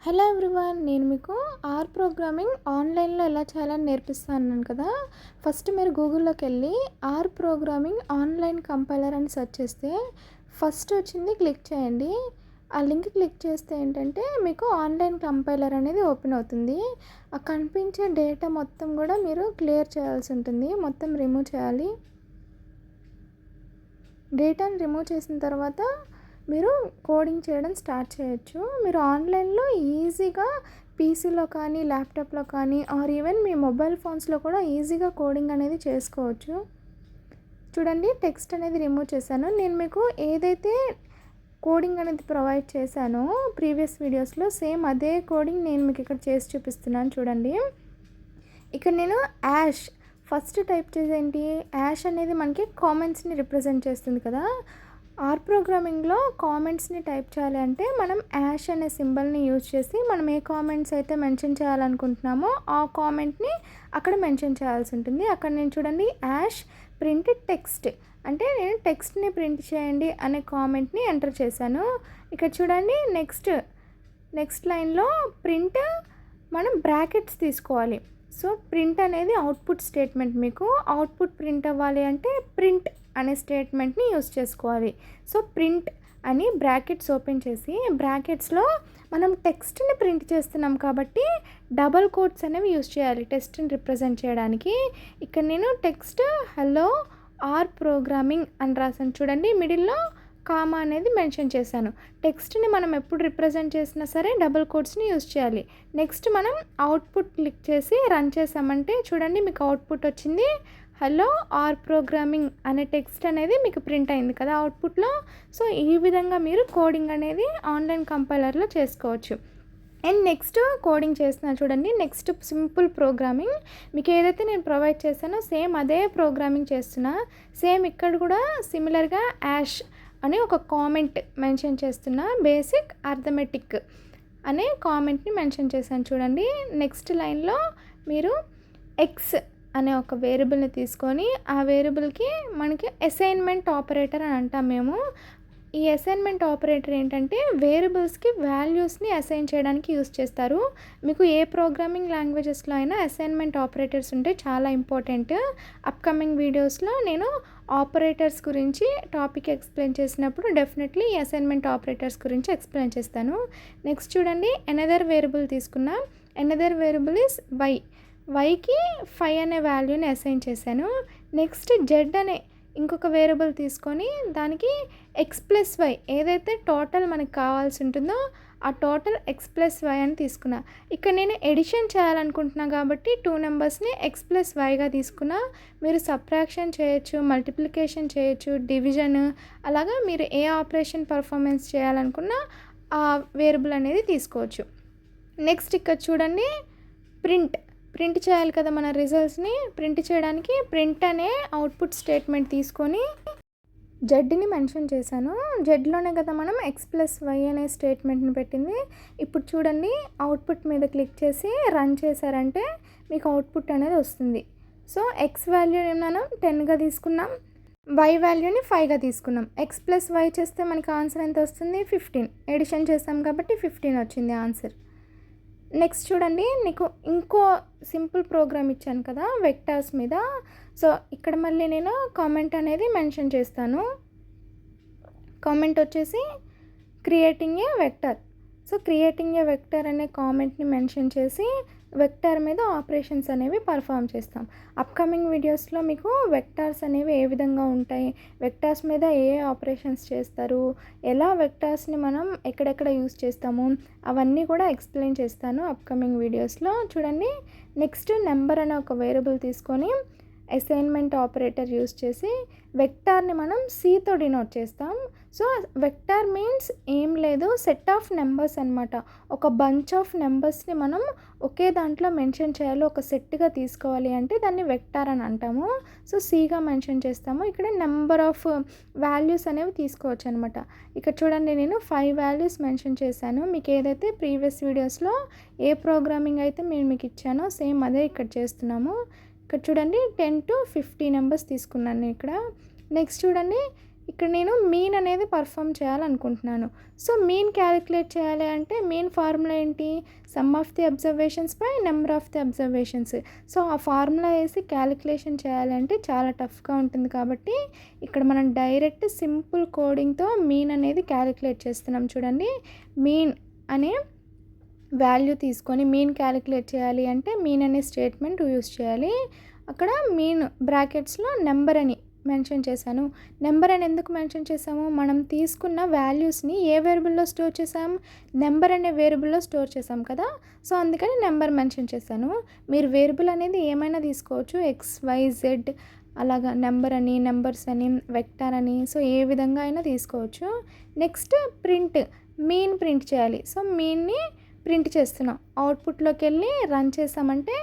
Hello everyone, నేను మీకు are programming ఆన్లైన్లో ఎలా చేయాలని నేర్పిస్తాను కదా. ఫస్ట్ మీరు గూగుల్లోకి వెళ్ళి ఆర్ ప్రోగ్రామింగ్ ఆన్లైన్ కంపైలర్ అని సెర్చ్ చేస్తే ఫస్ట్ వచ్చింది క్లిక్ చేయండి. ఆ లింక్ క్లిక్ చేస్తే ఏంటంటే మీకు ఆన్లైన్ కంపైలర్ అనేది ఓపెన్ అవుతుంది. ఆ కనిపించే డేటా మొత్తం కూడా మీరు క్లియర్ చేయాల్సి ఉంటుంది, మొత్తం రిమూవ్ చేయాలి. డేటాని రిమూవ్ చేసిన తర్వాత మీరు కోడింగ్ చేయడం స్టార్ట్ చేయొచ్చు. మీరు ఆన్లైన్లో ఈజీగా పీసీలో కానీ ల్యాప్టాప్లో కానీ ఆర్ ఈవెన్ మీ మొబైల్ ఫోన్స్లో కూడా ఈజీగా కోడింగ్ అనేది చేసుకోవచ్చు. చూడండి, టెక్స్ట్ అనేది రిమూవ్ చేశాను. నేను మీకు ఏదైతే కోడింగ్ అనేది ప్రొవైడ్ చేశానో ప్రీవియస్ వీడియోస్లో సేమ్ అదే కోడింగ్ నేను మీకు ఇక్కడ చేసి చూపిస్తున్నాను. చూడండి, ఇక్కడ నేను యాష్ ఫస్ట్ టైప్ చేసేంటి, యాష్ అనేది మనకి కామెంట్స్ని రిప్రజెంట్ చేస్తుంది కదా. ఆర్ ప్రోగ్రామింగ్లో కామెంట్స్ని టైప్ చేయాలి అంటే మనం యాష్ అనే సింబల్ని యూజ్ చేసి మనం ఏ కామెంట్స్ అయితే మెన్షన్ చేయాలనుకుంటున్నామో ఆ కామెంట్ని అక్కడ మెన్షన్ చేయాల్సి ఉంటుంది. అక్కడ నేను చూడండి యాష్ ప్రింట్ టెక్స్ట్ అంటే నేను టెక్స్ట్ని ప్రింట్ చేయండి అనే కామెంట్ని ఎంటర్ చేశాను. ఇక్కడ చూడండి నెక్స్ట్ లైన్లో ప్రింట్ మనం బ్రాకెట్స్ తీసుకోవాలి. సో ప్రింట్ అనేది అవుట్పుట్ స్టేట్మెంట్. మీకు అవుట్పుట్ ప్రింట్ అవ్వాలి అంటే ప్రింట్ అనే స్టేట్మెంట్ని యూస్ చేసుకోవాలి. సో ప్రింట్ అని బ్రాకెట్స్ ఓపెన్ చేసి బ్రాకెట్స్లో మనం టెక్స్ట్ని ప్రింట్ చేస్తున్నాం కాబట్టి డబల్ కోట్స్ అనేవి యూస్ చేయాలి టెక్స్ట్ని రిప్రజెంట్ చేయడానికి. ఇక్కడ నేను టెక్స్ట్ హలో ఆర్ ప్రోగ్రామింగ్ అని రాసాను. చూడండి, మిడిల్లో కామా అనేది మెన్షన్ చేశాను. టెక్స్ట్ని మనం ఎప్పుడు రిప్రజెంట్ చేసినా సరే డబుల్ కోట్స్ని యూజ్ చేయాలి. నెక్స్ట్ మనం అవుట్పుట్ క్లిక్ చేసి రన్ చేసామంటే చూడండి మీకు అవుట్పుట్ వచ్చింది. హలో ఆర్ ప్రోగ్రామింగ్ అనే టెక్స్ట్ అనేది మీకు ప్రింట్ అయింది కదా అవుట్పుట్లో. సో ఈ విధంగా మీరు కోడింగ్ అనేది ఆన్లైన్ కంపైలర్లో చేసుకోవచ్చు. అండ్ నెక్స్ట్ కోడింగ్ చేస్తున్నా చూడండి. నెక్స్ట్ సింపుల్ ప్రోగ్రామింగ్ మీకు ఏదైతే నేను ప్రొవైడ్ చేశానో సేమ్ అదే ప్రోగ్రామింగ్ చేస్తున్నా. సేమ్ ఇక్కడ కూడా సిమిలర్గా యాష్ అని ఒక కామెంట్ మెన్షన్ చేస్తున్నా. బేసిక్ అర్థమెటిక్ అనే కామెంట్ని మెన్షన్ చేశాను. చూడండి, నెక్స్ట్ లైన్లో మీరు ఎక్స్ అనే ఒక వేరియబుల్ని తీసుకొని ఆ వేరియబుల్కి మనకి అసైన్మెంట్ ఆపరేటర్ అని అంటాం మేము. ఈ అసైన్మెంట్ ఆపరేటర్ ఏంటంటే వేరియబుల్స్కి వాల్యూస్ని అసైన్ చేయడానికి యూస్ చేస్తారు. మీకు ఏ ప్రోగ్రామింగ్ లాంగ్వేజెస్లో అయినా అసైన్మెంట్ ఆపరేటర్స్ ఉంటే చాలా ఇంపార్టెంట్. అప్కమింగ్ వీడియోస్లో నేను ఆపరేటర్స్ గురించి టాపిక్ ఎక్స్ప్లెయిన్ చేసినప్పుడు డెఫినెట్లీ ఈ అసైన్మెంట్ ఆపరేటర్స్ గురించి ఎక్స్ప్లెయిన్ చేస్తాను. నెక్స్ట్ చూడండి, ఎనదర్ వేరియబుల్ తీసుకున్నా. ఎనదర్ వేరియబుల్ ఈస్ వైకి 5 అనే వాల్యూని అసైన్ చేశాను. నెక్స్ట్ జెడ్ అనే ఇంకొక వేరియబుల్ తీసుకొని దానికి x+y ఏదైతే టోటల్ మనకు కావాల్సి ఉంటుందో ఆ టోటల్ x+y అని తీసుకున్నా. ఇక్కడ నేను ఎడిషన్ చేయాలనుకుంటున్నా కాబట్టి 2 నెంబర్స్ని x+yగా తీసుకున్నా. మీరు సబ్ట్రాక్షన్ చేయొచ్చు, మల్టిప్లికేషన్ చేయొచ్చు, డివిజన్, అలాగా మీరు ఏ ఆపరేషన్ పర్ఫార్మెన్స్ చేయాలనుకున్నా ఆ వేరియబుల్ అనేది తీసుకోవచ్చు. నెక్స్ట్ ఇక్కడ చూడండి, ప్రింట్ చేయాలి కదా మన రిజల్ట్స్ని. ప్రింట్ చేయడానికి ప్రింట్ అనే అవుట్పుట్ స్టేట్మెంట్ తీసుకొని జెడ్ని మెన్షన్ చేశాను. జెడ్లోనే కదా మనం x+y అనే స్టేట్మెంట్ని పెట్టింది. ఇప్పుడు చూడండి, అవుట్పుట్ మీద క్లిక్ చేసి రన్ చేశారంటే మీకు అవుట్పుట్ అనేది వస్తుంది. సో x వాల్యూని మనం 10గా తీసుకున్నాం, y వాల్యూని 5గా తీసుకున్నాం. x+y చేస్తే మనకి ఆన్సర్ ఎంత వస్తుంది? 15. ఎడిషన్ చేస్తాం కాబట్టి 15 వచ్చింది ఆన్సర్. నెక్స్ట్ చూడండి, నీకు ఇంకో సింపుల్ ప్రోగ్రామ్ ఇచ్చాను కదా వెక్టార్స్ మీద. సో ఇక్కడ మళ్ళీ నేను కామెంట్ అనేది మెన్షన్ చేస్తాను. కామెంట్ వచ్చేసి creating a vector. So creating a vector అనే కామెంట్ని మెన్షన్ చేసి వెక్టర్ మీద ఆపరేషన్స్ అనేవి పర్ఫామ్ చేస్తాం. అప్కమింగ్ వీడియోస్లో మీకు వెక్టార్స్ అనేవి ఏ విధంగా ఉంటాయి, వెక్టార్స్ మీద ఏ ఆపరేషన్స్ చేస్తారు, ఎలా వెక్టార్స్ని మనం ఎక్కడెక్కడ యూస్ చేస్తాము అవన్నీ కూడా ఎక్స్ప్లెయిన్ చేస్తాను అప్కమింగ్ వీడియోస్లో. చూడండి, నెక్స్ట్ నెంబర్ అనే ఒక వేరియబుల్ తీసుకొని అసైన్మెంట్ ఆపరేటర్ యూస్ చేసి వెక్టార్ని మనం సితో డినోట్ చేస్తాం. సో వెక్టార్ మీన్స్ ఏం లేదు, సెట్ ఆఫ్ నెంబర్స్ అనమాట. ఒక బంచ్ ఆఫ్ నెంబర్స్ని మనం ఒకే దాంట్లో మెన్షన్ చేయాలి, ఒక సెట్గా తీసుకోవాలి అంటే దాన్ని వెక్టార్ అని అంటాము. సో సిగా మెన్షన్ చేస్తాము. ఇక్కడ నెంబర్ ఆఫ్ వాల్యూస్ అనేవి తీసుకోవచ్చు అనమాట. ఇక్కడ చూడండి, నేను 5 వాల్యూస్ మెన్షన్ చేశాను. మీకు ఏదైతే ప్రీవియస్ వీడియోస్లో ఏ ప్రోగ్రామింగ్ అయితే నేను మీకు ఇచ్చానో సేమ్ అదే ఇక్కడ చేస్తున్నాము. ఇక్కడ చూడండి 10 to 50 నెంబర్స్ తీసుకున్నాను ఇక్కడ. నెక్స్ట్ చూడండి, ఇక్కడ నేను మీన్ అనేది పర్ఫామ్ చేయాలనుకుంటున్నాను. సో మీన్ క్యాలిక్యులేట్ చేయాలి అంటే మీన్ ఫార్ములా ఏంటి? Some of the observations by number of the observations. So ఆ ఫార్ములా వేసి క్యాలిక్యులేషన్ చేయాలి అంటే చాలా టఫ్గా ఉంటుంది. కాబట్టి ఇక్కడ మనం డైరెక్ట్ సింపుల్ కోడింగ్తో మీన్ అనేది క్యాలిక్యులేట్ చేస్తున్నాం. చూడండి, మీన్ అనే వాల్యూ తీసుకొని మీన్ క్యాలిక్యులేట్ చేయాలి అంటే మీన్ అనే స్టేట్మెంట్ యూస్ చేయాలి. అక్కడ మీన్ బ్రాకెట్స్లో నెంబర్ అని మెన్షన్ చేశాను. నెంబర్ అని ఎందుకు మెన్షన్ చేసాము? మనం తీసుకున్న వాల్యూస్ని ఏ వేరియబుల్లో స్టోర్ చేసాం? నెంబర్ అనే వేరియబుల్లో స్టోర్ చేసాం కదా. సో అందుకని నెంబర్ మెన్షన్ చేశాను. మీరు వేరియబుల్ అనేది ఏమైనా తీసుకోవచ్చు, XYZ అలాగా, నెంబర్ అని, నెంబర్స్ అని, వెక్టార్ అని, సో ఏ విధంగా అయినా తీసుకోవచ్చు. నెక్స్ట్ ప్రింట్, మీన్ ప్రింట్ చేయాలి. సో మీన్ని ప్రింట్ చేస్తున్నాం. అవుట్పుట్లోకి వెళ్ళి రన్ చేసామంటే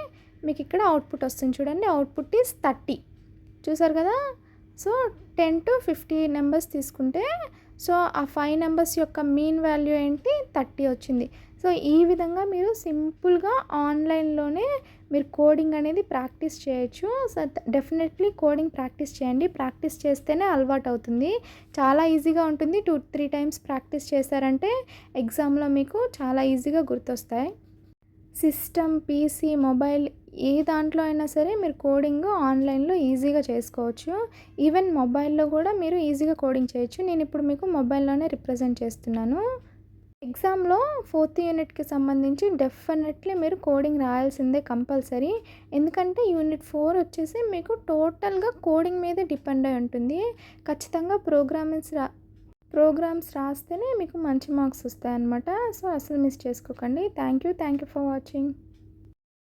మీకు ఇక్కడ అవుట్పుట్ వస్తుంది. చూడండి, అవుట్పుట్ ఈజ్ 30. చూసారు కదా. సో 10 to 50 నెంబర్స్ తీసుకుంటే సో ఆ 5 నెంబర్స్ యొక్క మీన్ వాల్యూ ఏంటి? 30 వచ్చింది. సో ఈ విధంగా మీరు సింపుల్గా ఆన్లైన్లోనే మీరు కోడింగ్ అనేది ప్రాక్టీస్ చేయొచ్చు. సో డెఫినెట్లీ కోడింగ్ ప్రాక్టీస్ చేయండి. ప్రాక్టీస్ చేస్తేనే అలవాటు అవుతుంది. చాలా ఈజీగా ఉంటుంది. 2-3 టైమ్స్ ప్రాక్టీస్ చేశారంటే ఎగ్జామ్లో మీకు చాలా ఈజీగా గుర్తొస్తాయి. సిస్టమ్, పీసీ, మొబైల్ ఏ దాంట్లో అయినా సరే మీరు కోడింగ్ ఆన్లైన్లో ఈజీగా చేసుకోవచ్చు. ఈవెన్ మొబైల్లో కూడా మీరు ఈజీగా కోడింగ్ చేయొచ్చు. నేను ఇప్పుడు మీకు మొబైల్లోనే రిప్రజెంట్ చేస్తున్నాను. ఎగ్జామ్లో 4th యూనిట్కి సంబంధించి డెఫినెట్లీ మీరు కోడింగ్ రాయాల్సిందే కంపల్సరీ. ఎందుకంటే యూనిట్ 4 వచ్చేసి మీకు టోటల్గా కోడింగ్ మీదే డిపెండ్ అయి ఉంటుంది. ఖచ్చితంగా ప్రోగ్రామ్స్ రాస్తేనే మీకు మంచి మార్క్స్ వస్తాయన్నమాట. సో అసలు మిస్ చేసుకోకండి. Thank you for watching.